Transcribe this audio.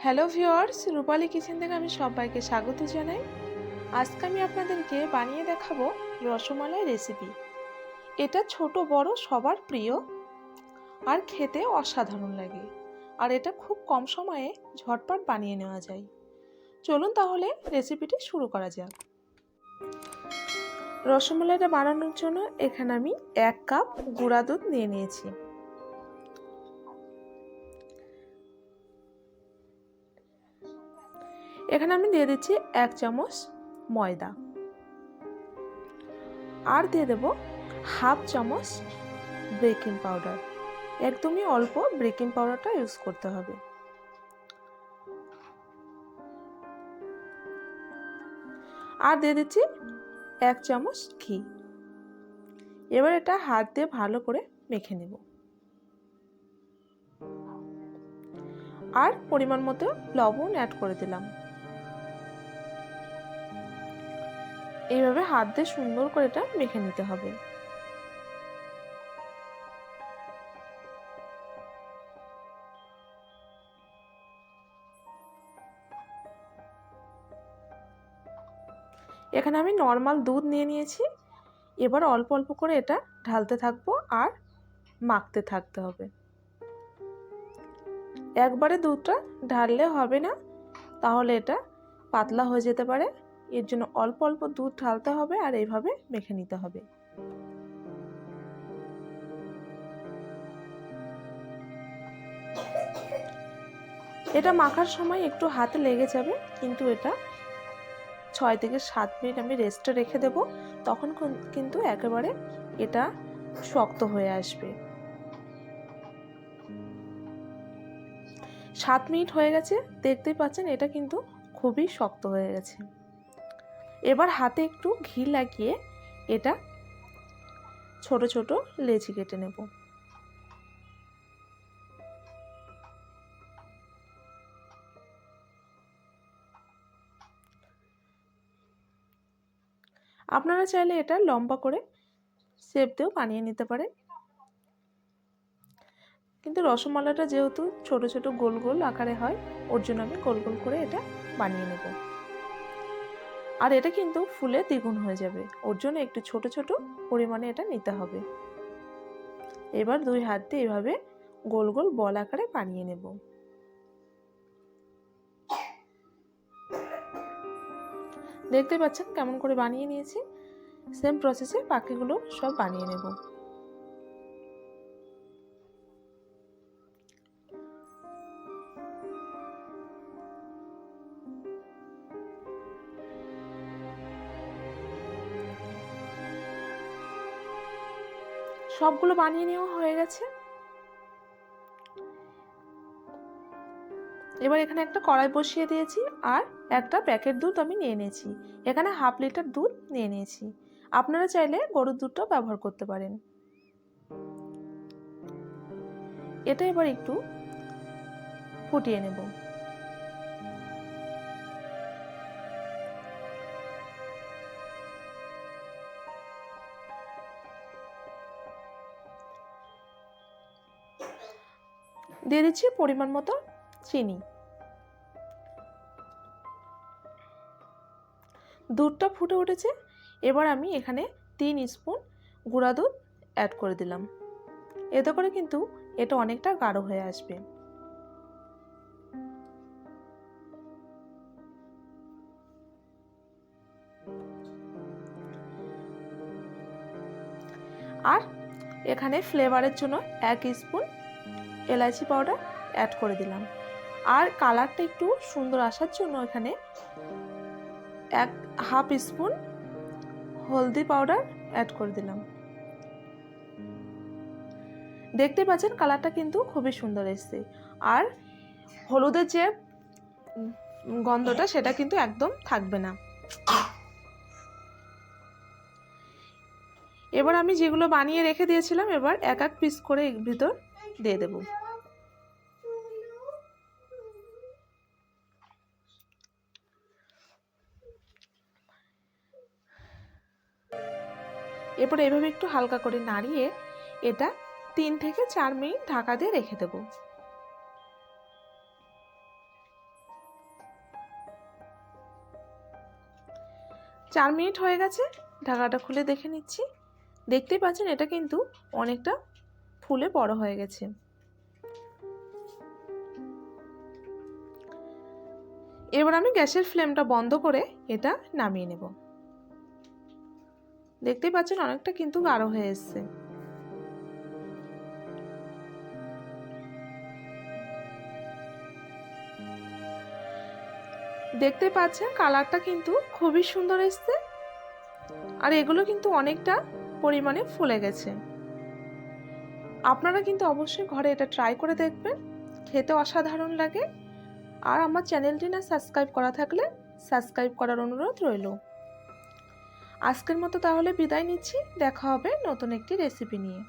Hello viewers, রূপালী kitchen থেকে আমি সবাইকে স্বাগত জানাই। আজকে আমি আপনাদেরকে বানিয়ে দেখাবো রসমালাই রেসিপি। এটা ছোট বড় সবার প্রিয় আর খেতে অসাধারণ লাগে। আর এটা খুব কম সময়ে ঝটপট বানিয়ে নেওয়া যায়। চলুন তাহলে রেসিপিটি শুরু করা যাক। রসমালাইটা বানানোর জন্য এখানে আমি 1 কাপ গুঁড়া দুধ নিয়ে নিয়েছি। এখানে আমি দিয়ে দিচ্ছি 1 চামচ ময়দা আর দিয়ে দেব হাফ চামচ বেকিং পাউডার। একদমই অল্প বেকিং পাউডারটা ইউজ করতে হবে। আর দিয়ে দিচ্ছি 1 চামচ ঘি। এবার এটা হাত দিয়ে ভালো করে মেখে নেব। আর পরিমাণ মতো লবণ অ্যাড করে দিলাম। এইভাবে হাত দিয়ে সুন্দর করে এটা মেখে নিতে হবে। এখানে আমি নর্মাল দুধ নিয়ে নিয়েছি। এবার অল্প অল্প করে এটা ঢালতে থাকবো আর মাখতে থাকতে হবে। একবারে দুধটা ঢাললে হবে না, তাহলে এটা পাতলা হয়ে যেতে পারে। এর জন্য অল্প অল্প দুধ ঢালতে হবে আর এইভাবে মেখে নিতে হবে। এটা মাখার সময় একটু হাতে লেগে যাবে, কিন্তু এটা 6 থেকে 7 মিনিট আমি রেস্টে রেখে দেব। তখন কিন্তু একেবারে এটা শক্ত হয়ে আসবে। 7 মিনিট হয়ে গেছে, দেখতেই পাচ্ছেন এটা কিন্তু খুবই শক্ত হয়ে গেছে। এবার হাতে একটু ঘি লাগিয়ে এটা ছোট ছোট লেচি কেটে নেব। আপনারা চাইলে এটা লম্বা করে শেপ দিয়েও বানিয়ে নিতে পারেন, কিন্তু রসমালাইটা যেহেতু ছোট ছোট গোল গোল আকারে হয়, ওর জন্য আমি গোল গোল করে এটা বানিয়ে নেব। আর এটা কিন্তু ফুলে দ্বিগুণ হয়ে যাবে, ওর জন্য একটু ছোট ছোট পরিমাণে এটা নিতে হবে। এবার 2 হাত দিয়ে এভাবে গোল গোল বল আকারে বানিয়ে নেব। দেখতে পাচ্ছেন কেমন করে বানিয়ে নিয়েছি। সেম প্রসেসে বাকিগুলো সব বানিয়ে নেব। সবগুলো বানিয়ে নেওয়া হয়ে গেছে। এবার এখানে একটা কড়াই বসিয়ে দিয়েছি আর একটা প্যাকেট দুধ আমি নিয়ে নিয়েছি। এখানে হাফ লিটার দুধ নিয়ে নিয়েছি। আপনারা চাইলে গরুর দুধটাও ব্যবহার করতে পারেন। এটা এবার একটু ফুটিয়ে নেব। দিয়ে দিচ্ছি পরিমাণ মতো চিনি। দুধটা ফুটে উঠেছে। এবার আমি এখানে 3 স্পুন গুঁড়া দুধ অ্যাড করে দিলাম। এতে করে কিন্তু এটা অনেকটা গাঢ় হয়ে আসবে। আর এখানে ফ্লেভারের জন্য 1 স্পুন এলাচি পাউডার অ্যাড করে দিলাম। আর কালারটা একটু সুন্দর আসার জন্য এখানে হাফ স্পুন হলদি পাউডার অ্যাড করে দিলাম। দেখতে পাচ্ছেন কালারটা কিন্তু খুবই সুন্দর এসেছে। আর হলুদের যে গন্ধটা সেটা কিন্তু একদম থাকবে না। এবার আমি যেগুলো বানিয়ে রেখে দিয়েছিলাম, এবার এক এক পিস করে এর ভিতর দিয়ে দেব। এরপর এভাবে একটু হালকা করে নাড়িয়ে এটা 3 থেকে 4 মিনিট ঢাকা দিয়ে রেখে দেব। 4 মিনিট হয়ে গেছে, ঢাকাটা খুলে দেখে নিচ্ছি। দেখতেই পাচ্ছেন এটা কিন্তু অনেকটা ফুলে বড় হয়ে গেছে। এবার আমি গ্যাসের ফ্লেমটা বন্ধ করে এটা নামিয়ে নেব। দেখতেই পাচ্ছেন অনেকটা কিন্তু গাঢ় হয়ে এসছে। দেখতে পাচ্ছেন কালারটা কিন্তু খুবই সুন্দর এসছে, আর এগুলো কিন্তু অনেকটা পরিমাণে ফুলে গেছে। আপনারা কিন্তু অবশ্যই ঘরে এটা ট্রাই করে দেখবেন, খেতে অসাধারণ লাগে। আর আমার চ্যানেলটি না সাবস্ক্রাইব করা থাকলে সাবস্ক্রাইব করার অনুরোধ রইল। আজকের মতো তাহলে বিদায় নিচ্ছি, দেখা হবে নতুন একটি রেসিপি নিয়ে।